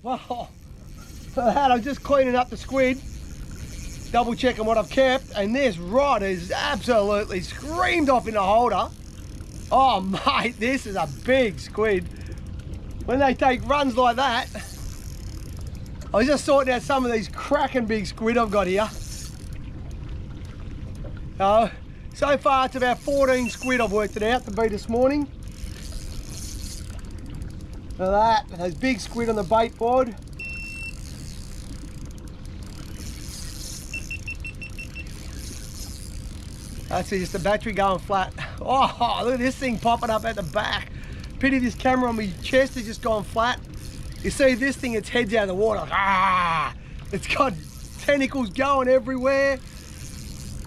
Well, for that, I'm just cleaning up the squid, double checking what I've kept, and this rod is absolutely screamed off in the holder. Oh mate, this is a big squid. When they take runs like that, I was just sorting out some of these cracking big squid I've got here. So far it's about 14 squid I've worked it out to be this morning. Look at that, those big squid on the bait board. That's just the battery going flat. Oh, look at this thing popping up at the back. Pity this camera on my chest has just gone flat. You see this thing, its head's out of the water. Ah, it's got tentacles going everywhere.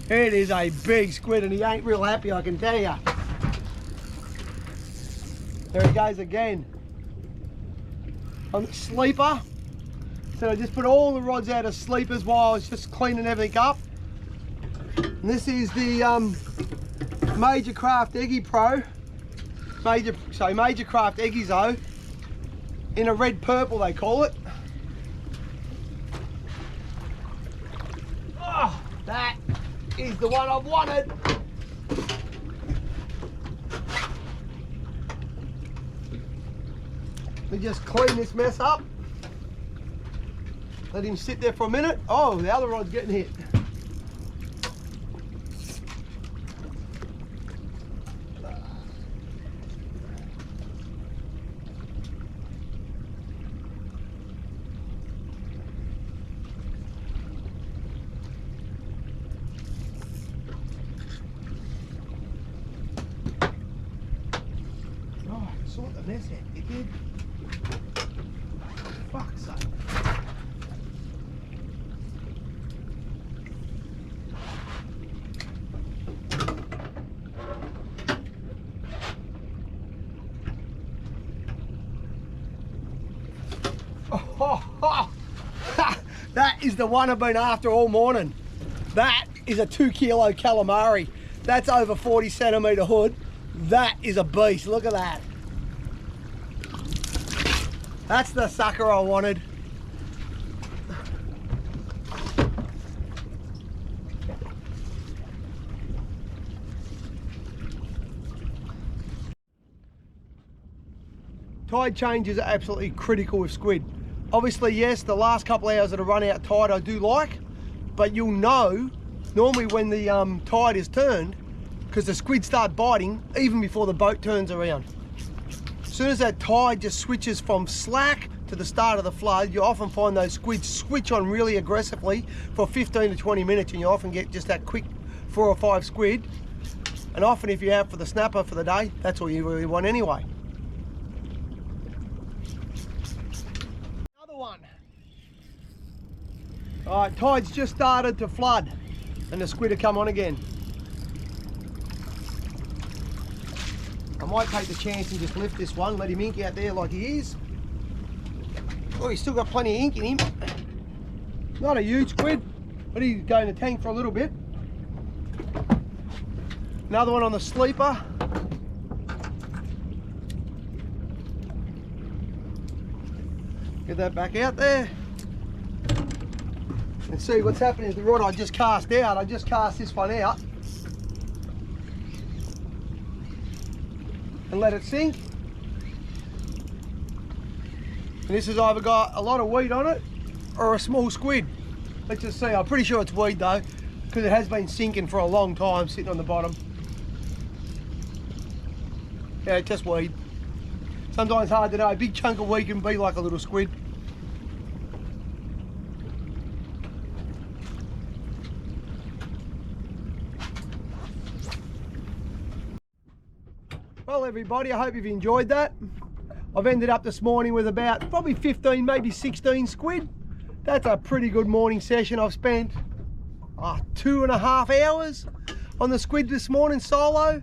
It is a big squid and he ain't real happy, I can tell you. There he goes again. On the sleeper. So I just put all the rods out of sleepers while I was just cleaning everything up. And this is the Major Craft Eggy Pro. Major Craft Eggies though. In a red purple they call it. Oh, that is the one I've wanted. Let me just clean this mess up. Let him sit there for a minute. Oh, the other rod's getting hit. Sort the mess out, you did. Fuck's sake. That is the one I've been after all morning. That is a 2 kilo calamari. That's over 40 centimetre hood. That is a beast, look at that. That's the sucker I wanted. Tide changes are absolutely critical with squid. Obviously, yes, the last couple of hours that I run out tide I do like, but you'll know normally when the tide is turned, because the squid start biting even before the boat turns around. As soon as that tide just switches from slack to the start of the flood, you often find those squids switch on really aggressively for 15 to 20 minutes and you often get just that quick 4 or 5 squid. And often if you're out for the snapper for the day, that's all you really want anyway. Another one. All right, tide's just started to flood and the squid have come on again. I might take the chance and just lift this one, let him ink out there like he is. Oh, he's still got plenty of ink in him. Not a huge squid, but he's going to tank for a little bit. Another one on the sleeper. Get that back out there. And see what's happening is the rod I just cast out, I just cast this one out. And let it sink. And this has either got a lot of weed on it or a small squid. Let's just see. I'm pretty sure it's weed though, because it has been sinking for a long time sitting on the bottom. Yeah, it's just weed. Sometimes hard to know. A big chunk of weed can be like a little squid. Well everybody, I hope you've enjoyed that. I've ended up this morning with about probably 15, maybe 16 squid. That's a pretty good morning session. I've spent 2.5 hours on the squid this morning solo.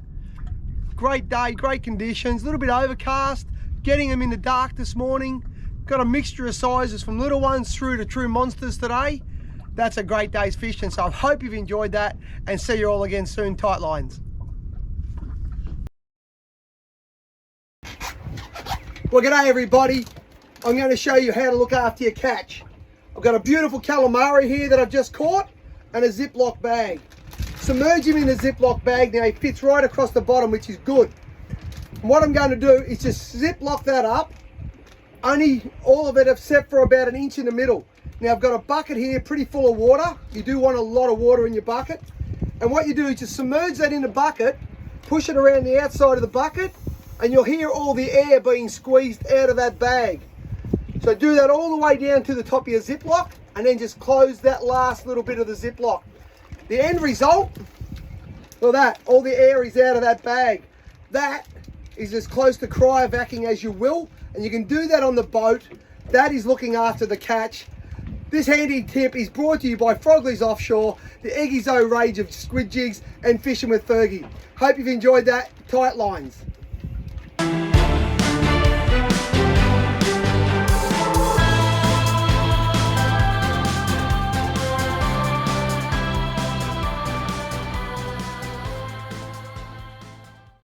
Great day, great conditions, a little bit overcast, getting them in the dark this morning. Got a mixture of sizes from little ones through to true monsters today. That's a great day's fishing, so I hope you've enjoyed that and see you all again soon, tight lines. Well, g'day everybody. I'm going to show you how to look after your catch. I've got a beautiful calamari here that I've just caught and a Ziploc bag. Submerge him in a Ziploc bag. Now he fits right across the bottom, which is good. And what I'm going to do is just Ziploc that up, only all of it except for about 1 inch in the middle. Now I've got a bucket here pretty full of water. You do want a lot of water in your bucket. And what you do is just submerge that in the bucket, push it around the outside of the bucket, and you'll hear all the air being squeezed out of that bag. So do that all the way down to the top of your Ziploc, and then just close that last little bit of the Ziploc. The end result, look at that, all the air is out of that bag. That is as close to cryovacking as you will, and you can do that on the boat. That is looking after the catch. This handy tip is brought to you by Frogley's Offshore, the Eggy's O range of squid jigs and Fishing with Fergy. Hope you've enjoyed that. Tight lines.